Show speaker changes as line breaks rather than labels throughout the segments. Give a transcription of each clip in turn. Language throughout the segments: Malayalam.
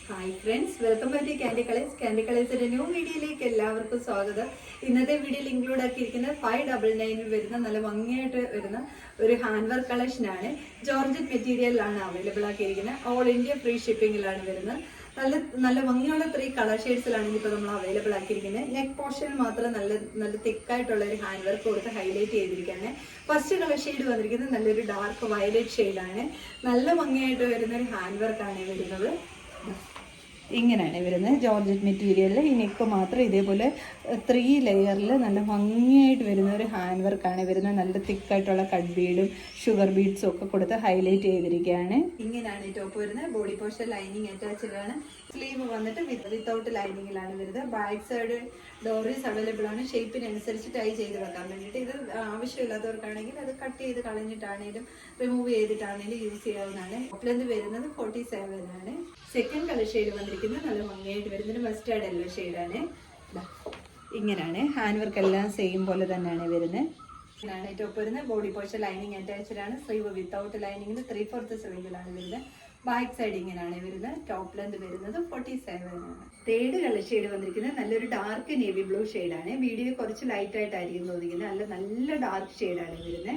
Hi friends, welcome back to candy colours. Candy കളേഴ്സിന്റെ ന്യൂ വീഡിയോയിലേക്ക് എല്ലാവർക്കും സ്വാഗതം. ഇന്നത്തെ വീഡിയോയിൽ ഇൻക്ലൂഡ് ആക്കിയിരിക്കുന്നത് 599 വരുന്ന നല്ല ഭംഗിയായിട്ട് വരുന്ന ഒരു ഹാൻഡ് വർക്ക് കളക്ഷൻ ആണ്. ജോർജറ്റ് മെറ്റീരിയലിലാണ് അവൈലബിൾ ആക്കിയിരിക്കുന്നത്. ഓൾ ഇന്ത്യ ഫ്രീ ഷിപ്പിംഗിലാണ് വരുന്നത്. നല്ല നല്ല ഭംഗിയുള്ള 3 കളർ ഷെയ്ഡ്സിലാണ് ഇപ്പോൾ നമ്മൾ അവൈലബിൾ ആക്കിയിരിക്കുന്നത്. നെക്ക് പോർഷനിൽ മാത്രം നല്ല തിക്കായിട്ടുള്ള ഒരു ഹാൻഡ് വർക്ക് കൊടുത്ത് ഹൈലൈറ്റ് ചെയ്തിരിക്കുകയാണ്. ഫസ്റ്റ് കളർ ഷെയ്ഡ് വന്നിരിക്കുന്നത് നല്ലൊരു ഡാർക്ക് വയലറ്റ് ഷെയ്ഡാണ്. നല്ല ഭംഗിയായിട്ട് വരുന്ന ഒരു ഹാൻഡ് വർക്കാണ് വരുന്നത്. ഇങ്ങനെയാണ് വരുന്നത്. ജോർജറ്റ് മെറ്റീരിയലിൽ ഈ നെക്ക് മാത്രം ഇതേപോലെ 3 ലെയറിൽ നല്ല ഭംഗിയായിട്ട് വരുന്ന ഒരു ഹാൻഡ് വർക്കാണ് വരുന്നത്. നല്ല തിക്കായിട്ടുള്ള കട്ട് ബീഡും ഷുഗർ ബീഡ്സും ഒക്കെ കൊടുത്ത് ഹൈലൈറ്റ് ചെയ്തിരിക്കുകയാണ്. ഇങ്ങനെയാണ് ഈ ടോപ്പ് വരുന്നത്. ബോഡി പോർഷൻ ലൈനിങ് അറ്റാച്ച്ഡ് ആണ്. സ്ലീവ് വന്നിട്ട് വിത്തൗട്ട് ലൈനിങ്ങിലാണ് വരുന്നത്. ബാക്ക് സൈഡ് ഡോറീസ് അവൈലബിൾ ആണ്. ഷേപ്പിനനുസരിച്ച് ടൈ ചെയ്ത് വെക്കാൻ വേണ്ടിയിട്ട്. ഇത് ആവശ്യമില്ലാത്തവർക്കാണെങ്കിൽ അത് കട്ട് ചെയ്ത് കളഞ്ഞിട്ടാണെങ്കിലും റിമൂവ് ചെയ്തിട്ടാണെങ്കിലും യൂസ് ചെയ്യാവുന്നതാണ്. ലെന്ത് വരുന്നത് 47 ആണ്. സെക്കൻഡ് കളർ ഷെയ്ഡ് വന്നിരിക്കുന്നത് നല്ല ഭംഗിയായിട്ട് വരുന്നത് മസ്റ്റാർഡ് യെല്ലോ ഷെയ്ഡാണ്. ഇങ്ങനെയാണ് ഹാൻഡ് വർക്ക് എല്ലാം സെയിം പോലെ തന്നെയാണ് വരുന്നത്. ഇങ്ങനെയാണ് ടോപ്പ് വരുന്നത്. ബോഡി പോർഷൻ ലൈനിങ് അറ്റാച്ച്ഡ് ആണ്. സ്ലീവ് വിത്തൗട്ട് ലൈനിങ്ങിൽ 3/4 സ്ലീവിലാണ് വരുന്നത്. ബാക്ക് സൈഡ് ഇങ്ങനെയാണ് വരുന്നത്. ടോപ്പ് ലെന്ത് വരുന്നത് 47 ആണ്. തേർഡ് കളർ ഷെയ്ഡ് വന്നിരിക്കുന്നത് നല്ലൊരു ഡാർക്ക് നേവി ബ്ലൂ ഷെയ്ഡാണ്. വീഡിയോ കുറച്ച് ലൈറ്റ് ആയിട്ടായിരിക്കും തോന്നിക്കുന്നത്. നല്ല ഡാർക്ക് ഷെയ്ഡാണ് വരുന്നത്.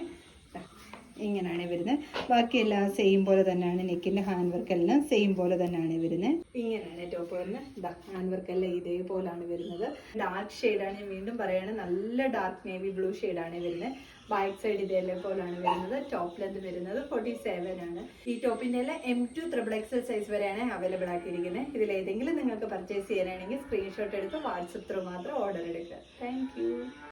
ഇങ്ങനെയാണ് വരുന്നത്. ബാക്കിയെല്ലാം സെയിം പോലെ തന്നെയാണ്. നെക്കിന്റെ ഹാൻഡ് വർക്ക് എല്ലാം സെയിം പോലെ തന്നെയാണ് വരുന്നത്. ഇങ്ങനെയാണ് ടോപ്പ് വരുന്നത്. ഹാൻഡ് വർക്ക് എല്ലാം ഇതേപോലാണ് വരുന്നത്. ഡാർക്ക് ഷെയ്ഡാണ്. ഞാൻ വീണ്ടും പറയാണ്, നല്ല ഡാർക്ക് നേവി ബ്ലൂ ഷെയ്ഡാണ് വരുന്നത്. ബാക്ക് സൈഡ് ഇതേപോലാണ് വരുന്നത്. ടോപ്പ് ലെന്ത് വരുന്നത് 47 ആണ്. ഈ ടോപ്പിന്റെ എല്ലാം M2 XXL സൈസ് വരെയാണ് അവൈലബിൾ ആക്കിയിരിക്കുന്നത്. ഇതിൽ ഏതെങ്കിലും നിങ്ങൾക്ക് പർച്ചേസ് ചെയ്യാനാണെങ്കിൽ സ്ക്രീൻഷോട്ട് എടുത്ത് വാട്സപ്പ് ത്രൂ മാത്രം ഓർഡർ എടുക്കുക. താങ്ക്